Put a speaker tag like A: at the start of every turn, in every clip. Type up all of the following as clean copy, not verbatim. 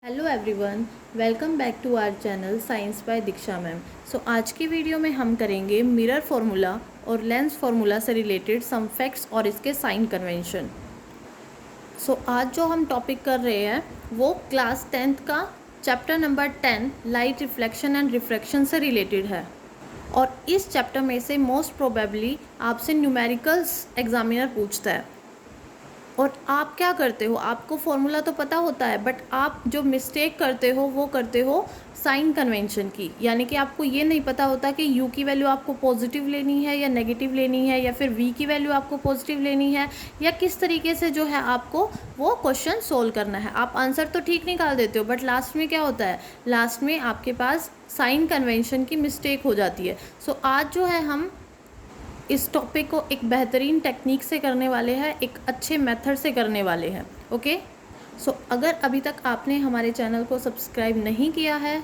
A: Hello everyone, welcome back to our channel science by Diksha ma'am. आज की video में हम करेंगे मिरर फार्मूला और लेंस फार्मूला से रिलेटेड सम फैक्ट्स और इसके साइन कन्वेंशन। आज जो हम टॉपिक कर रहे हैं वो क्लास 10th का chapter number 10 light reflection and refraction से रिलेटेड है। और इस चैप्टर में से मोस्ट प्रोबेबली आपसे न्यूमेरिकल्स एग्जामिनर पूछता है। और आप क्या करते हो, आपको फॉर्मूला तो पता होता है, बट आप जो मिस्टेक करते हो वो करते हो साइन कन्वेंशन की। यानी कि आपको ये नहीं पता होता कि u की वैल्यू आपको पॉजिटिव लेनी है या नेगेटिव लेनी है, या फिर v की वैल्यू आपको पॉजिटिव लेनी है, या किस तरीके से जो है आपको वो क्वेश्चन सोल्व करना है। आप आंसर तो ठीक निकाल देते हो, बट लास्ट में क्या होता है, लास्ट में आपके पास साइन कन्वेंशन की मिस्टेक हो जाती है। आज जो है हम इस टॉपिक को एक बेहतरीन टेक्निक से करने वाले हैं, एक अच्छे मेथड से करने वाले हैं। ओके, अगर अभी तक आपने हमारे चैनल को सब्सक्राइब नहीं किया है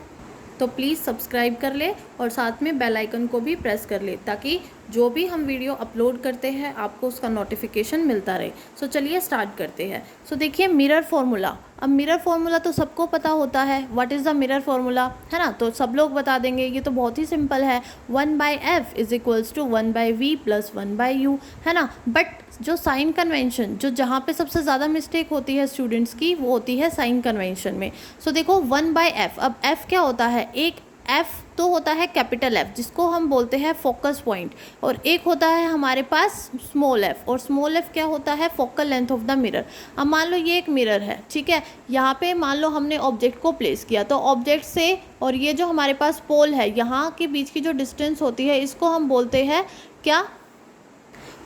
A: तो प्लीज़ सब्सक्राइब कर ले और साथ में बेल आइकन को भी प्रेस कर ले, ताकि जो भी हम वीडियो अपलोड करते हैं आपको उसका नोटिफिकेशन मिलता रहे। चलिए स्टार्ट करते हैं। देखिए मिरर फार्मूला। अब मिरर फार्मूला तो सबको पता होता है, what is the mirror formula, है ना। तो सब लोग बता देंगे, ये तो बहुत ही सिंपल है, 1/f is equals to 1/v plus 1/u, है ना। बट जो साइन कन्वेंशन, जो जहाँ पे सबसे ज़्यादा मिस्टेक होती है स्टूडेंट्स की, वो होती है साइन कन्वेंशन में। देखो 1/f, अब f क्या होता है, एक f तो होता है कैपिटल F जिसको हम बोलते हैं फोकस पॉइंट, और एक होता है हमारे पास स्मॉल f, और स्मॉल f क्या होता है, focal length of the mirror. अब मान लो ये एक मिरर है, ठीक है, यहाँ पे मान लो हमने ऑब्जेक्ट को प्लेस किया, तो ऑब्जेक्ट से और ये जो हमारे पास पोल है यहाँ के बीच की जो डिस्टेंस होती है इसको हम बोलते हैं क्या,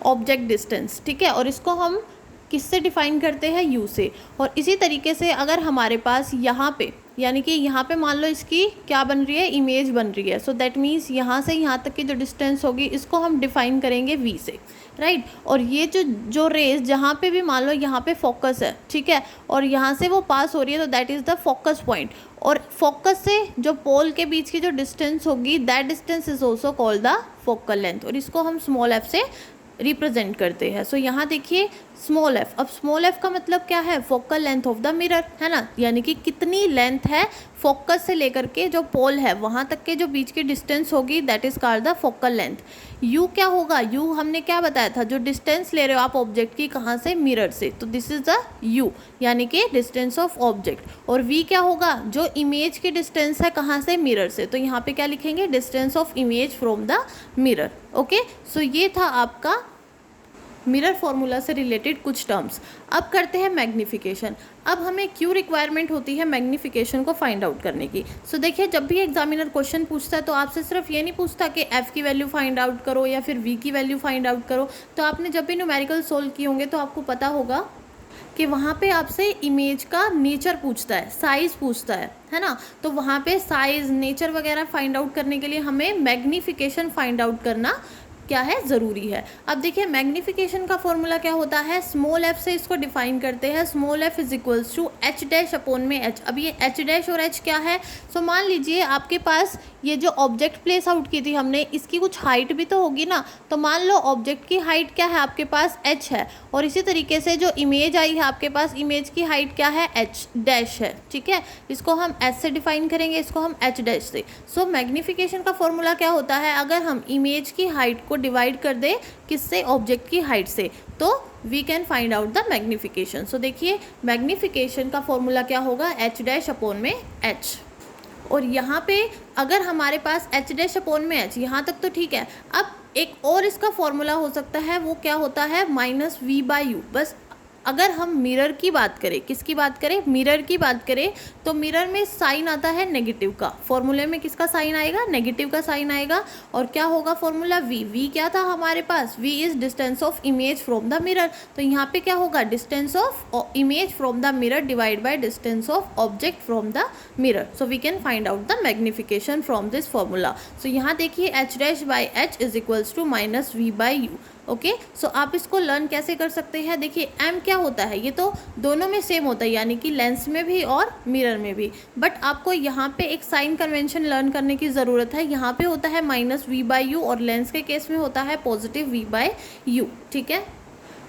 A: ऑब्जेक्ट डिस्टेंस, ठीक है। और इसको हम किससे डिफाइन करते हैं, u से। और इसी तरीके से अगर हमारे पास यहाँ पे, यानी कि यहाँ पे मान लो इसकी क्या बन रही है, इमेज बन रही है, दैट मीन्स यहाँ से यहाँ तक की जो डिस्टेंस होगी इसको हम डिफाइन करेंगे v से, राइट। और ये जो रेज जहाँ पे भी मान लो यहाँ पे फोकस है, ठीक है, और यहाँ से वो पास हो रही है, तो that is the focus point. और फोकस से जो पोल के बीच की जो डिस्टेंस होगी, that distance is also called the focal length, और इसको हम स्मॉल f से रिप्रेजेंट करते हैं। यहाँ देखिए स्मॉल f, अब स्मॉल f का मतलब क्या है, focal length of the mirror, है ना। यानी कि कितनी लेंथ है फोकस से लेकर के जो पोल है वहाँ तक के जो बीच की डिस्टेंस होगी, that is called the focal length. u क्या होगा, u हमने क्या बताया था, जो डिस्टेंस ले रहे हो आप ऑब्जेक्ट की, कहाँ से, मिरर से, तो दिस इज द u, यानी कि डिस्टेंस ऑफ ऑब्जेक्ट। और v क्या होगा, जो इमेज की डिस्टेंस है कहाँ से, मिरर से, तो यहाँ पे क्या लिखेंगे, distance of image from the mirror. Okay, ये था आपका मिरर फार्मूला से रिलेटेड कुछ टर्म्स। अब करते हैं मैग्निफिकेशन। अब हमें क्यों रिक्वायरमेंट होती है मैग्निफिकेशन को फाइंड आउट करने की। देखिए जब भी एग्जामिनर क्वेश्चन पूछता है तो आपसे सिर्फ ये नहीं पूछता कि f की वैल्यू फाइंड आउट करो या फिर v की वैल्यू फाइंड आउट करो। तो आपने जब भी न्यूमेरिकल सोल्व किए होंगे तो आपको पता होगा कि वहाँ पे आपसे इमेज का नेचर पूछता है, साइज़ पूछता है ना। तो वहाँ पे साइज़, नेचर वगैरह फाइंड आउट करने के लिए हमें मैग्निफिकेशन फाइंड आउट करना क्या है, ज़रूरी है। अब देखिए मैग्निफिकेशन का फॉर्मूला क्या होता है, स्मॉल f से इसको डिफाइन करते हैं, small f is equals to h dash upon में h। अब ये h डैश और h क्या है, मान लीजिए आपके पास ये जो ऑब्जेक्ट प्लेस आउट की थी हमने, इसकी कुछ हाइट भी तो होगी ना। तो मान लो ऑब्जेक्ट की हाइट क्या है आपके पास, h है, और इसी तरीके से जो इमेज आई है आपके पास, इमेज की हाइट क्या है, h डैश है, ठीक है। इसको हम h से डिफाइन करेंगे, इसको हम h डैश से। मैग्निफिकेशन का फॉर्मूला क्या होता है, अगर हम इमेज की हाइट को डिवाइड कर दे किससे, ऑब्जेक्ट की हाइट से, तो we can find out the magnification. देखिए मैग्निफिकेशन का फॉर्मूला क्या होगा, h डैश अपॉन में h। और यहाँ पे अगर हमारे पास h डैश अपॉन में h, यहाँ तक तो ठीक है। अब एक और इसका फॉर्मूला हो सकता है, वो क्या होता है, -v/u। बस अगर हम मिरर की बात करें, किसकी बात करें, मिरर की बात करें, तो मिरर में साइन आता है नेगेटिव का, फॉर्मूले में किसका साइन आएगा, नेगेटिव का साइन आएगा। और क्या होगा फॉर्मूला, v क्या था हमारे पास, v is distance of image from the mirror. तो यहाँ पे क्या होगा, distance of image from the mirror divide by distance of object from the mirror. We can find out the magnification from this formula. यहाँ देखिए h dash by h is equals to -v/u। Okay, आप इसको learn कैसे कर सकते हैं, देखिए m क्या होता है, ये तो दोनों में सेम होता है, यानी कि लेंस में भी और मिरर में भी। बट आपको यहाँ पे एक साइन कन्वेंशन लर्न करने की ज़रूरत है। यहाँ पे होता है -v/u और लेंस के केस में होता है +v/u, ठीक है।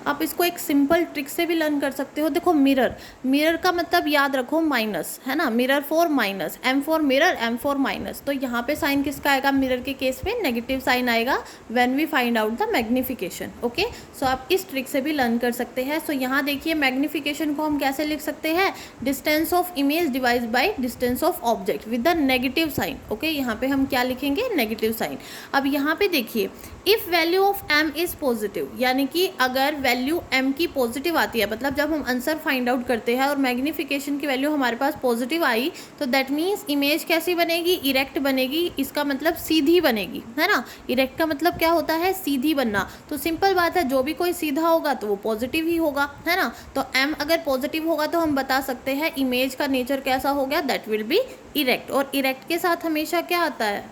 A: आप इसको एक सिंपल ट्रिक से भी लर्न कर सकते हो। देखो मिरर, मिरर का मतलब याद रखो माइनस, है ना, mirror for minus, M for mirror, M for minus. तो यहाँ पे साइन किसका आएगा, मिरर के केस में नेगेटिव साइन आएगा when we find out the magnification. Okay, so आप इस ट्रिक से भी लर्न कर सकते हैं। सो यहाँ देखिए मैग्निफिकेशन को हम कैसे लिख सकते हैं, distance of image divide by distance of object with the negative sign. Okay, यहाँ पे हम क्या लिखेंगे, नेगेटिव साइन। अब यहाँ पे देखिए if value of m is positive, यानी कि अगर वैल्यू m की पॉजिटिव आती है, मतलब जब हम आंसर फाइंड आउट करते हैं और मैग्निफिकेशन की वैल्यू हमारे पास पॉजिटिव आई, तो दैट मीन्स इमेज कैसी बनेगी, इरेक्ट बनेगी। इसका मतलब सीधी बनेगी, है ना। इरेक्ट का मतलब क्या होता है, सीधी बनना। तो सिंपल बात है, जो भी कोई सीधा होगा तो वो पॉजिटिव ही होगा, है ना। तो m अगर पॉजिटिव होगा तो हम बता सकते हैं इमेज का नेचर कैसा हो गया, दैट विल बी इरेक्ट। और इरेक्ट के साथ हमेशा क्या आता है,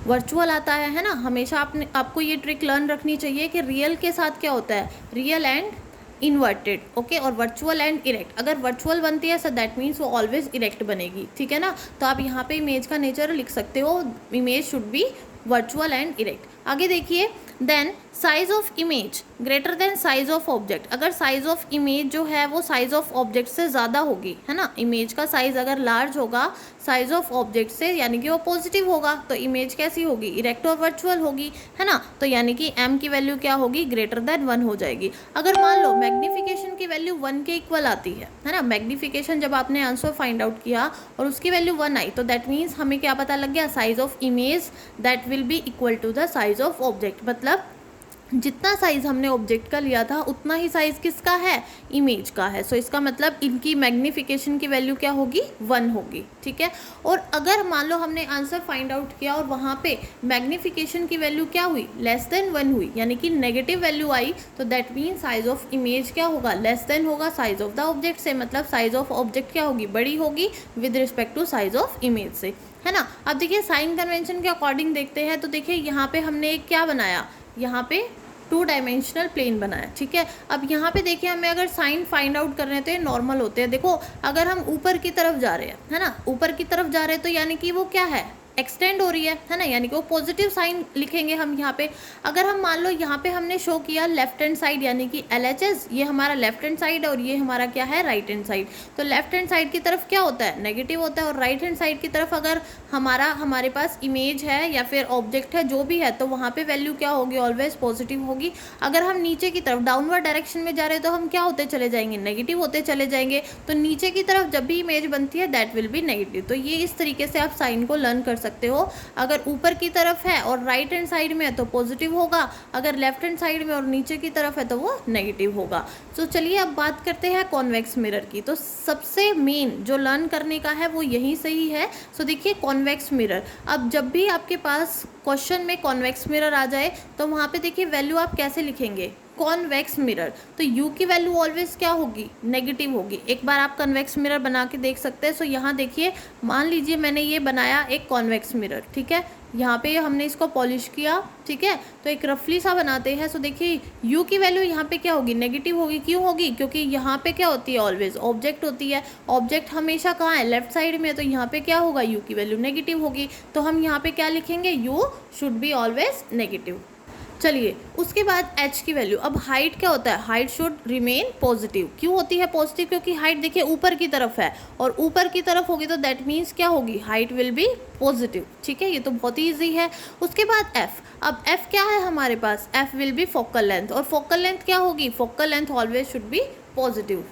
A: वर्चुअल आता है ना। हमेशा आपको ये ट्रिक लर्न रखनी चाहिए कि रियल के साथ क्या होता है, रियल एंड इन्वर्टेड। ओके, और वर्चुअल एंड इरेक्ट, अगर वर्चुअल बनती है सो दैट मीन्स वो ऑलवेज इरेक्ट बनेगी, ठीक है ना। तो आप यहाँ पे इमेज का नेचर लिख सकते हो, image should be virtual and erect. आगे देखिए, then size of image greater than size of object. अगर साइज ऑफ इमेज जो है वो साइज ऑफ ऑब्जेक्ट से ज़्यादा होगी, है ना, इमेज का साइज अगर लार्ज होगा साइज ऑफ ऑब्जेक्ट से, यानी कि वो पॉजिटिव होगा, तो इमेज कैसी होगी, इरेक्ट और वर्चुअल होगी, है ना। तो यानी कि m की वैल्यू क्या होगी, ग्रेटर देन 1 हो जाएगी। अगर मान लो मैग्निफिकेशन की वैल्यू 1 के इक्वल आती है ना, मैग्निफिकेशन जब आपने आंसर फाइंड आउट किया और उसकी वैल्यू 1 आई, तो दैट मीन्स हमें क्या पता लग गया, size of image that will be equal to the size of object. मतलब जितना साइज हमने ऑब्जेक्ट का लिया था उतना ही साइज किसका है, इमेज का है। सो इसका मतलब इनकी मैग्निफिकेशन की वैल्यू क्या होगी, 1 होगी, ठीक है। और अगर मान लो हमने आंसर फाइंड आउट किया और वहाँ पे मैग्निफिकेशन की वैल्यू क्या हुई, लेस देन 1 हुई, यानी कि नेगेटिव वैल्यू आई, तो that mean size of image क्या होगा, लेस देन होगा साइज ऑफ द ऑब्जेक्ट से। मतलब साइज ऑफ ऑब्जेक्ट क्या होगी, बड़ी होगी with respect to size of image से, है ना। अब देखिए साइन कन्वेंशन के अकॉर्डिंग देखते हैं, तो देखिए यहाँ पे हमने एक क्या बनाया, यहाँ पे 2 डायमेंशनल प्लेन बनाया, ठीक है। अब यहाँ पे देखिए हमें अगर साइन फाइंड आउट करने हैं तो ये नॉर्मल होते हैं। देखो अगर हम ऊपर की तरफ जा रहे हैं, है ना, ऊपर की तरफ जा रहे हैं, तो यानी कि वो क्या है, एक्सटेंड हो रही है ना, यानी कि वो पॉजिटिव साइन लिखेंगे हम यहाँ पे। अगर हम मान लो यहाँ पे हमने शो किया लेफ्ट हैंड साइड, यानी कि LHS, ये हमारा लेफ्ट हैंड साइड और ये हमारा क्या है, राइट हैंड साइड। तो लेफ्ट हैंड साइड की तरफ क्या होता है, नेगेटिव होता है, और राइट हैंड साइड की तरफ अगर हमारे पास इमेज है या फिर ऑब्जेक्ट है जो भी है, तो वहाँ पे वैल्यू क्या होगी, ऑलवेज पॉजिटिव होगी। अगर हम नीचे की तरफ डाउनवर्ड डायरेक्शन में जा रहे हैं तो हम क्या होते चले जाएंगे, नेगेटिव होते चले जाएंगे। तो नीचे की तरफ जब भी इमेज बनती है दैट विल बी नेगेटिव। तो ये इस तरीके से आप साइन को लर्न कर सकते हो। अगर ऊपर की तरफ है और राइट हैंड साइड में है तो पॉजिटिव होगा, अगर लेफ्ट हैंड साइड में और नीचे की तरफ है तो वो नेगेटिव होगा। तो चलिए अब बात करते हैं कॉन्वेक्स मिरर की। तो सबसे मेन जो लर्न करने का है वो यहीं से ही है। सो देखिए कॉन्वेक्स मिरर, अब जब भी आपके पास क्वेश्चन में कॉन्वेक्स मिरर आ जाए तो वहाँ पे देखिए वैल्यू आप कैसे लिखेंगे, कॉन्वेक्स मिरर। तो u की वैल्यू ऑलवेज क्या होगी, नेगेटिव होगी। एक बार आप कन्वेक्स मिरर बना के देख सकते हैं। सो यहाँ देखिए मान लीजिए मैंने ये बनाया एक कॉन्वेक्स मिरर, ठीक है, यहाँ पे हमने इसको पॉलिश किया, ठीक है। तो एक रफली सा बनाते हैं। सो देखिए u की वैल्यू यहाँ पे क्या होगी, नेगेटिव होगी। क्यों होगी, क्योंकि यहाँ पे क्या होती है, ऑलवेज ऑब्जेक्ट होती है। ऑब्जेक्ट हमेशा कहाँ है, लेफ्ट साइड में, तो यहाँ पे क्या होगा, u की वैल्यू नेगेटिव होगी। तो हम यहाँ पे क्या लिखेंगे, u should be always negative. चलिए उसके बाद h की वैल्यू, अब हाइट क्या होता है, हाइट शुड रिमेन पॉजिटिव। क्यों होती है पॉजिटिव, क्योंकि हाइट देखिए ऊपर की तरफ है और ऊपर की तरफ होगी तो दैट मीन्स क्या होगी, हाइट विल बी पॉजिटिव, ठीक है। ये तो बहुत ही ईजी है। उसके बाद f, अब f क्या है हमारे पास, f will be focal length, और फोकल लेंथ क्या होगी, focal length always should be positive.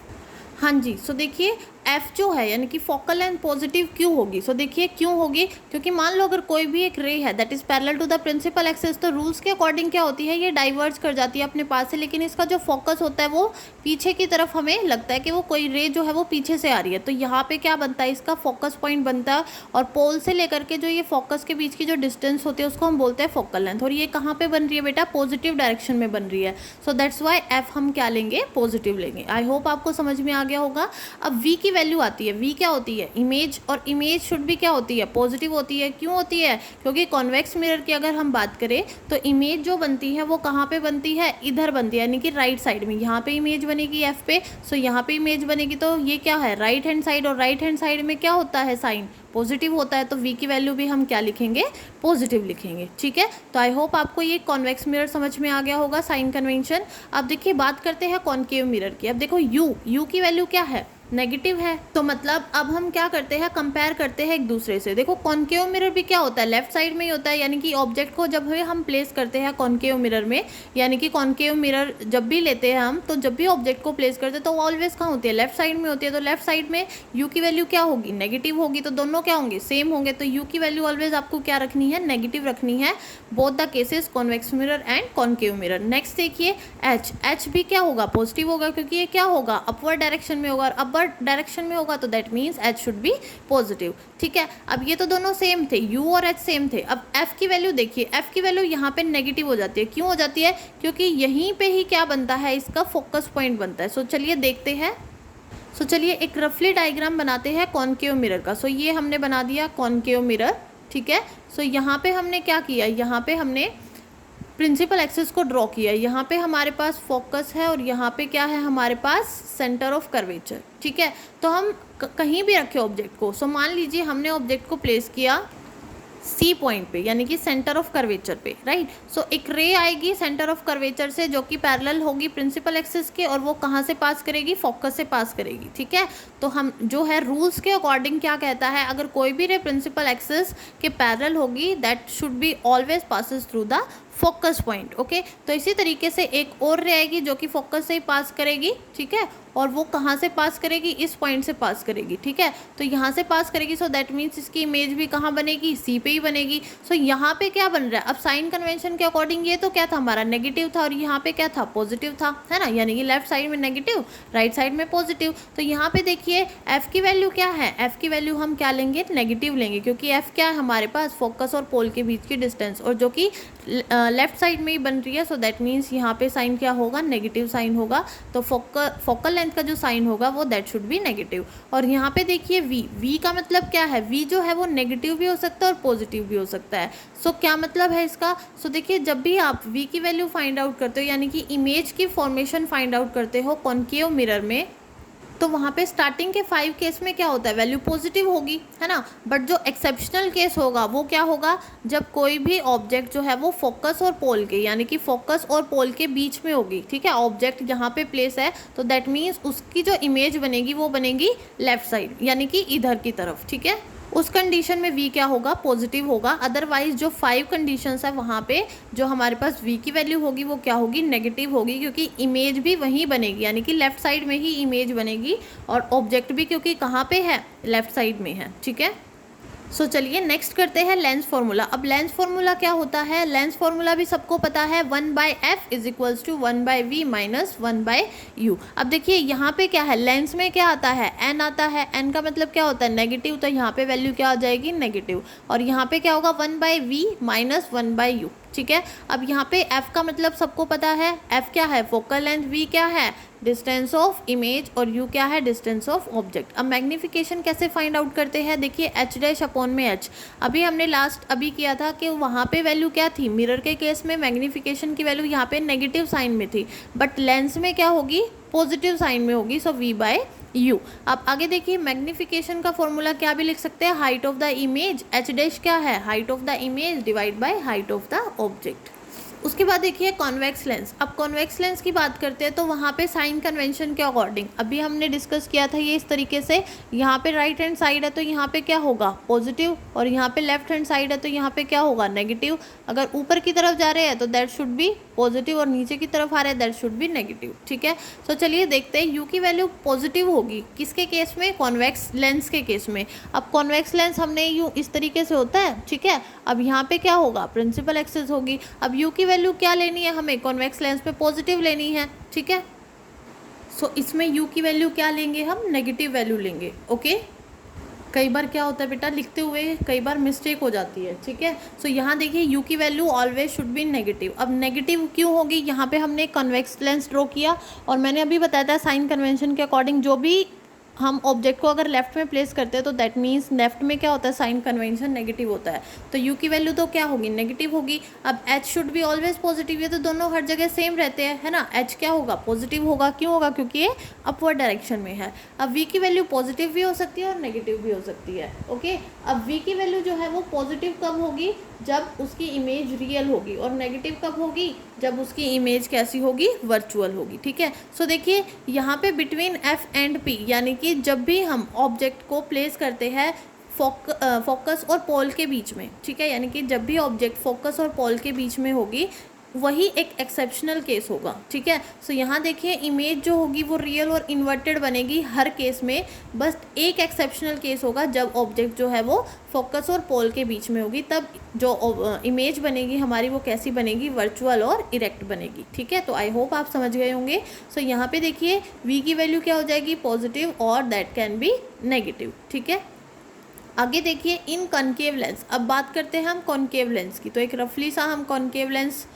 A: हाँ जी, सो देखिए f जो है यानी कि फोकल लेंथ पॉजिटिव क्यों होगी। सो देखिए क्यों होगी, क्योंकि मान लो अगर कोई भी एक रे है that is parallel to the principal axis, तो रूल्स के अकॉर्डिंग क्या होती है, ये डाइवर्ज कर जाती है अपने पास से, लेकिन इसका जो फोकस होता है वो पीछे की तरफ, हमें लगता है कि वो कोई रे जो है वो पीछे से आ रही है। तो यहाँ पे क्या बनता है, इसका फोकस पॉइंट बनता है, और पोल से लेकर के जो ये फोकस के बीच की जो डिस्टेंस होती है उसको हम बोलते हैं फोकल लेंथ। और ये कहाँ पे बन रही है बेटा, पॉजिटिव डायरेक्शन में बन रही है। सो दैट्स वाई f हम क्या लेंगे, पॉजिटिव लेंगे। आई होप आपको समझ में आ गया होगा। अब v की वैल्यू आती है, v क्या होती है, इमेज, और इमेज शुड भी क्या होती है, पॉजिटिव होती है। क्यों होती है, क्योंकि कॉन्वेक्स मिरर की अगर हम बात करें तो इमेज जो बनती है वो कहाँ पे बनती है, इधर बनती है, यानी कि राइट साइड में। यहाँ पे इमेज बनेगी f पे, सो यहाँ पे इमेज बनेगी, तो ये क्या है, राइट हैंड साइड, और राइट हैंड साइड में क्या होता है, साइन पॉजिटिव होता है, तो v की वैल्यू भी हम क्या लिखेंगे, पॉजिटिव लिखेंगे। ठीक है, तो आई होप आपको ये कॉन्वेक्स मिरर समझ में आ गया होगा, साइन कन्वेंशन। अब देखिए बात करते हैं कॉनकेव मिरर की। अब देखो u की वैल्यू क्या है, नेगेटिव है, तो मतलब अब हम क्या करते हैं, कंपेयर करते हैं एक दूसरे से। देखो कॉनकेव मिरर भी क्या होता है, लेफ्ट साइड में ही होता है, यानी कि ऑब्जेक्ट को जब भी हम प्लेस करते हैं कॉनकेव मिरर में, यानी कि कॉनकेव मिरर जब भी लेते हैं हम, तो जब भी ऑब्जेक्ट को प्लेस करते हैं तो ऑलवेज कहाँ होती है, लेफ्ट साइड में होती है। तो लेफ्ट साइड में यू की वैल्यू क्या होगी, नेगेटिव होगी, तो दोनों क्या होंगे, सेम होंगे। तो यू की वैल्यू ऑलवेज आपको क्या रखनी है, नेगेटिव रखनी है, both the cases, convex mirror and concave mirror. Next देखिए एच भी क्या होगा, पॉजिटिव होगा, क्योंकि ये क्या होगा, अपवर्ड डायरेक्शन में होगा, और अपवर्ड डायरेक्शन में होगा तो that means H should be positive. ठीक है, अब ये तो दोनों सेम थे, यू और एच सेम थे। अब एफ की वैल्यू देखिए, एफ की वैल्यू यहाँ पे नेगेटिव हो जाती है। क्यों हो जाती है, क्योंकि यहीं पे ही क्या बनता है, इसका फोकस पॉइंट बनता है। सो चलिए देखते हैं। सो चलिए एक रफली डायग्राम बनाते हैं कॉनकेव मिरर का। सो ये हमने बना दिया कॉनकेव मिरर। ठीक है, सो यहाँ पे हमने क्या किया, यहाँ पे हमने प्रिंसिपल एक्सिस को ड्रॉ किया। यहाँ पे हमारे पास फोकस है और यहाँ पे क्या है, हमारे पास सेंटर ऑफ कर्वेचर। ठीक है, तो हम कहीं भी रखे ऑब्जेक्ट को। सो मान लीजिए हमने ऑब्जेक्ट को प्लेस किया सी पॉइंट पे, यानी कि सेंटर ऑफ कर्वेचर पे, राइट। सो एक रे आएगी सेंटर ऑफ कर्वेचर से, जो कि पैरेलल होगी प्रिंसिपल एक्सिस के, और वो कहाँ से पास करेगी, फोकस से पास करेगी। ठीक है, तो हम जो है रूल्स के अकॉर्डिंग क्या कहता है, अगर कोई भी रे प्रिंसिपल एक्सिस के पैरेलल होगी that should be always passes through the focus point. Okay, तो इसी तरीके से एक और रे आएगी जो कि फोकस से ही पास करेगी। ठीक है, और वो कहाँ से पास करेगी, इस पॉइंट से पास करेगी। ठीक है, तो यहाँ से पास करेगी, सो दैट मीन्स इसकी इमेज भी कहाँ बनेगी, सी पे ही बनेगी। सो यहाँ पे क्या बन रहा है, अब साइन कन्वेंशन के अकॉर्डिंग ये तो क्या था, हमारा नेगेटिव था, और यहाँ पे क्या था, पॉजिटिव था, है ना, यानी कि लेफ्ट साइड में नेगेटिव, राइट साइड में पॉजिटिव। तो यहाँ पे देखिए एफ की वैल्यू क्या है, एफ की वैल्यू हम क्या लेंगे, नेगेटिव लेंगे, क्योंकि एफ क्या है, हमारे पास फोकस और पोल के बीच की डिस्टेंस, और जो कि लेफ्ट साइड में ही बन रही है। सो दैट मीन्स यहाँ पे साइन क्या होगा, नेगेटिव साइन होगा। तो फोकल लेंथ का जो साइन होगा वो दैट शुड बी नेगेटिव। और यहाँ पे देखिए वी का मतलब क्या है, वी जो है वो नेगेटिव भी हो सकता है और पॉजिटिव भी हो सकता है। सो क्या मतलब है इसका, सो देखिए जब भी आप वी की वैल्यू फाइंड आउट करते हो, यानी कि इमेज की फॉर्मेशन फाइंड आउट करते हो कॉनकेव मिरर में, तो वहाँ पे स्टार्टिंग के 5 केस में क्या होता है, वैल्यू पॉजिटिव होगी, है ना। बट जो एक्सेप्शनल केस होगा वो क्या होगा, जब कोई भी ऑब्जेक्ट जो है वो फोकस और पोल के, यानी कि फोकस और पोल के बीच में होगी। ठीक है, ऑब्जेक्ट यहाँ पे प्लेस है, तो दैट मीन्स उसकी जो इमेज बनेगी वो बनेगी लेफ्ट साइड, यानी कि इधर की तरफ। ठीक है, उस कंडीशन में v क्या होगा, पॉजिटिव होगा। अदरवाइज जो 5 कंडीशंस है वहाँ पे जो हमारे पास v की वैल्यू होगी वो क्या होगी, नेगेटिव होगी, क्योंकि इमेज भी वहीं बनेगी, यानी कि लेफ्ट साइड में ही इमेज बनेगी, और ऑब्जेक्ट भी क्योंकि कहाँ पे है, लेफ्ट साइड में है। ठीक है, सो चलिए नेक्स्ट करते हैं लेंस फॉर्मूला। अब लेंस फॉर्मूला क्या होता है, लेंस फॉर्मूला भी सबको पता है, 1/f is equals to 1/v minus 1/u। अब देखिए यहाँ पे क्या है, लेंस में क्या आता है, n आता है, n का मतलब क्या होता है, नेगेटिव, तो यहाँ पे वैल्यू क्या आ जाएगी, नेगेटिव। और यहाँ पे क्या होगा, 1/v माइनस 1/u। ठीक है, अब यहाँ पे f का मतलब सबको पता है, f क्या है, फोकल लेंथ, v क्या है, डिस्टेंस ऑफ इमेज, और u क्या है, डिस्टेंस ऑफ ऑब्जेक्ट। अब मैग्नीफिकेशन कैसे फाइंड आउट करते हैं, देखिए h डैश अपॉन में h। अभी हमने अभी किया था कि वहाँ पे वैल्यू क्या थी, मिरर के केस में मैग्नीफिकेशन की वैल्यू यहाँ पे नेगेटिव साइन में थी, बट लेंस में क्या होगी, पॉजिटिव साइन में होगी, सो v/u। अब आगे देखिए मैग्नीफिकेशन का फॉर्मूला क्या भी लिख सकते हैं, height of the image, h dash क्या है, height of the image divide by height of the object. उसके बाद देखिए कॉन्वेक्स लेंस। अब कॉन्वेक्स लेंस की बात करते हैं तो वहाँ पे साइन कन्वेंशन के अकॉर्डिंग अभी हमने डिस्कस किया था ये इस तरीके से, यहाँ पे राइट हैंड साइड है तो यहाँ पे क्या होगा, पॉजिटिव, और यहाँ पे लेफ्ट हैंड साइड है तो यहाँ पे क्या होगा, नेगेटिव। अगर ऊपर की तरफ जा रहे हैं तो दैट शुड बी पॉजिटिव, और नीचे की तरफ आ रहे हैं दैट शुड बी नेगेटिव। ठीक है, तो चलिए देखते हैं यू की वैल्यू पॉजिटिव होगी किसके केस में, कॉन्वेक्स लेंस के केस में। अब कॉन्वेक्स लेंस हमने यू इस तरीके से होता है, ठीक है। अब यहाँ पे क्या होगा, प्रिंसिपल एक्सिस होगी। अब यू की वैल्यू क्या लेनी है हमें, कॉन्वेक्स लेंस पे पॉजिटिव लेनी है, ठीक है। सो इसमें यू की वैल्यू क्या लेंगे हम, नेगेटिव वैल्यू लेंगे। ओके, कई बार क्या होता है बेटा, लिखते हुए कई बार मिस्टेक हो जाती है, ठीक है। सो यहाँ देखिए यू की value always should be negative. अब नेगेटिव क्यों होगी, यहाँ पे हमने कॉन्वेक्स लेंस ड्रॉ किया और मैंने अभी बताया था साइन कन्वेंशन के अकॉर्डिंग जो भी हम ऑब्जेक्ट को अगर लेफ्ट में प्लेस करते हैं तो दैट मीन्स लेफ्ट में क्या होता है, साइन कन्वेंशन नेगेटिव होता है, तो यू की वैल्यू तो क्या होगी, नेगेटिव होगी। अब H should be always positive, ये तो दोनों हर जगह सेम रहते हैं, है ना। एच क्या होगा, पॉजिटिव होगा, क्यों होगा, क्योंकि ये अपवर्ड डायरेक्शन में है। अब वी की वैल्यू पॉजिटिव भी हो सकती है और नेगेटिव भी हो सकती है। ओके, अब वी की वैल्यू जो है वो पॉजिटिव कब होगी, जब उसकी इमेज रियल होगी, और नेगेटिव कब होगी, जब उसकी इमेज कैसी होगी, वर्चुअल होगी। ठीक है, सो देखिए यहाँ पे बिटवीन एफ एंड पी, यानी कि जब भी हम ऑब्जेक्ट को प्लेस करते हैं फोकस और पोल के बीच में, ठीक है, यानी कि जब भी ऑब्जेक्ट फोकस और पोल के बीच में होगी वही एक एक्सेप्शनल केस होगा। ठीक है, सो यहाँ देखिए इमेज जो होगी वो रियल और इन्वर्टेड बनेगी हर केस में, बस एक एक्सेप्शनल केस होगा जब ऑब्जेक्ट जो है वो फोकस और पोल के बीच में होगी, तब जो इमेज बनेगी हमारी वो कैसी बनेगी, वर्चुअल और इरेक्ट बनेगी। ठीक है, तो आई होप आप समझ गए होंगे। सो यहाँ पे देखिए वी की वैल्यू क्या हो जाएगी, पॉजिटिव, और दैट कैन बी नेगेटिव। ठीक है, आगे देखिए इन कॉनकेव लेंस, अब बात करते हैं हम कॉनकेव लेंस की, तो एक रफली सा हम कॉनकेव लेंस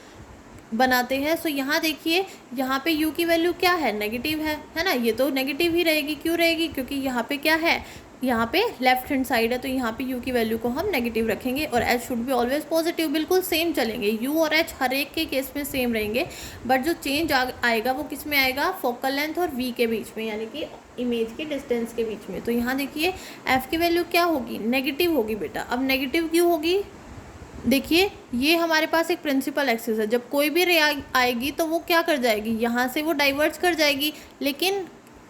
A: बनाते हैं। सो यहाँ देखिए यहाँ पे u की वैल्यू क्या है, नेगेटिव है ना, ये तो नेगेटिव ही रहेगी, क्यों रहेगी, क्योंकि यहाँ पे क्या है, यहाँ पे लेफ्ट हैंड साइड है, तो यहाँ पे u की वैल्यू को हम नेगेटिव रखेंगे, और h should be always positive, बिल्कुल सेम चलेंगे, u और h हर एक के केस में सेम रहेंगे, बट जो चेंज आएगा वो किस में आएगा, फोकल लेंथ और v के बीच में, यानी कि इमेज के डिस्टेंस के बीच में। तो यहाँ देखिए f की वैल्यू क्या होगी, नेगेटिव होगी बेटा। अब नेगेटिव क्यों होगी, देखिए ये हमारे पास एक प्रिंसिपल एक्सिस है, जब कोई भी रे आएगी तो वो क्या कर जाएगी, यहाँ से वो डाइवर्ज कर जाएगी, लेकिन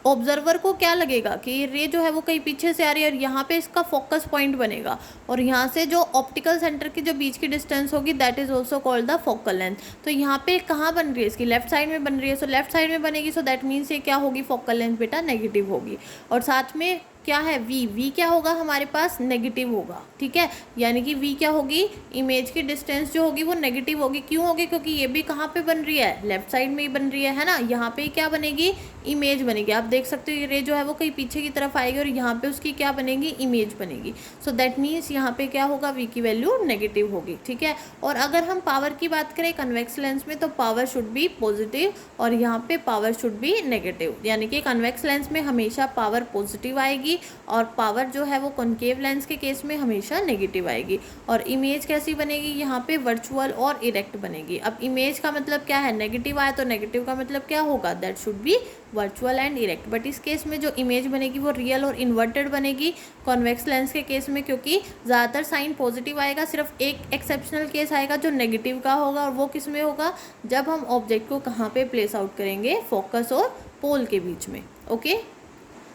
A: ऑब्जर्वर को क्या लगेगा कि ये रे जो है वो कहीं पीछे से आ रही है, और यहाँ पे इसका फोकस पॉइंट बनेगा, और यहाँ से जो ऑप्टिकल सेंटर की जो बीच की डिस्टेंस होगी that is also called the focal length. तो यहाँ पे कहाँ बन रही है, इसकी लेफ्ट साइड में बन रही है, सो लेफ्ट साइड में बनेगी, सो दैट मीन्स ये क्या होगी, फोकल लेंथ बेटा नेगेटिव होगी। और साथ में क्या है, वी क्या होगा हमारे पास, नेगेटिव होगा। ठीक है, यानी कि वी क्या होगी, इमेज की डिस्टेंस जो होगी वो नेगेटिव होगी, क्यों होगी, क्योंकि ये भी कहाँ पे बन रही है, लेफ्ट साइड में ही बन रही है ना। यहाँ पे क्या बनेगी, इमेज बनेगी, आप देख सकते हो ये रे जो है वो कहीं पीछे की तरफ आएगी, और यहाँ पे उसकी क्या बनेगी, इमेज बनेगी। सो दैट मीन्स यहाँ पे क्या होगा, वी की वैल्यू नेगेटिव होगी। ठीक है, और अगर हम पावर की बात करें कन्वेक्स लेंस में, तो पावर शुड बी पॉजिटिव और यहाँ पे पावर शुड बी नेगेटिव, यानी कि कन्वेक्स लेंस में हमेशा पावर पॉजिटिव आएगी, और पावर जो है वो कॉनकेव लेंस के केस में हमेशा नेगेटिव आएगी। और इमेज कैसी बनेगी, यहाँ पे वर्चुअल और इरेक्ट बनेगी। अब इमेज का मतलब क्या है, नेगेटिव आया तो नेगेटिव का मतलब क्या होगा, that should be virtual and erect, but इस केस में जो इमेज बनेगी वो रियल और इन्वर्टेड बनेगी कॉन्वेक्स लेंस के केस में, क्योंकि ज़्यादातर साइन पॉजिटिव आएगा, सिर्फ एक एक्सेप्शनल केस आएगा जो नेगेटिव का होगा, और वो किस में होगा, जब हम ऑब्जेक्ट को कहाँ पे प्लेस आउट करेंगे, फोकस और पोल के बीच में। ओके,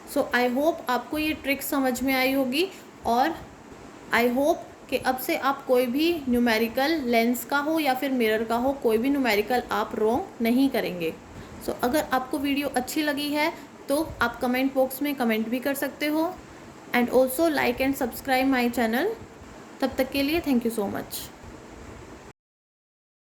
A: सो आई होप आपको ये ट्रिक समझ में आई होगी, और आई होप कि अब से आप कोई भी न्यूमेरिकल लेंस का हो या फिर मिरर का हो, कोई भी न्यूमेरिकल आप रॉन्ग नहीं करेंगे। सो अगर आपको वीडियो अच्छी लगी है तो आप कमेंट बॉक्स में कमेंट भी कर सकते हो, and also like and subscribe my channel. तब तक के लिए थैंक यू सो मच।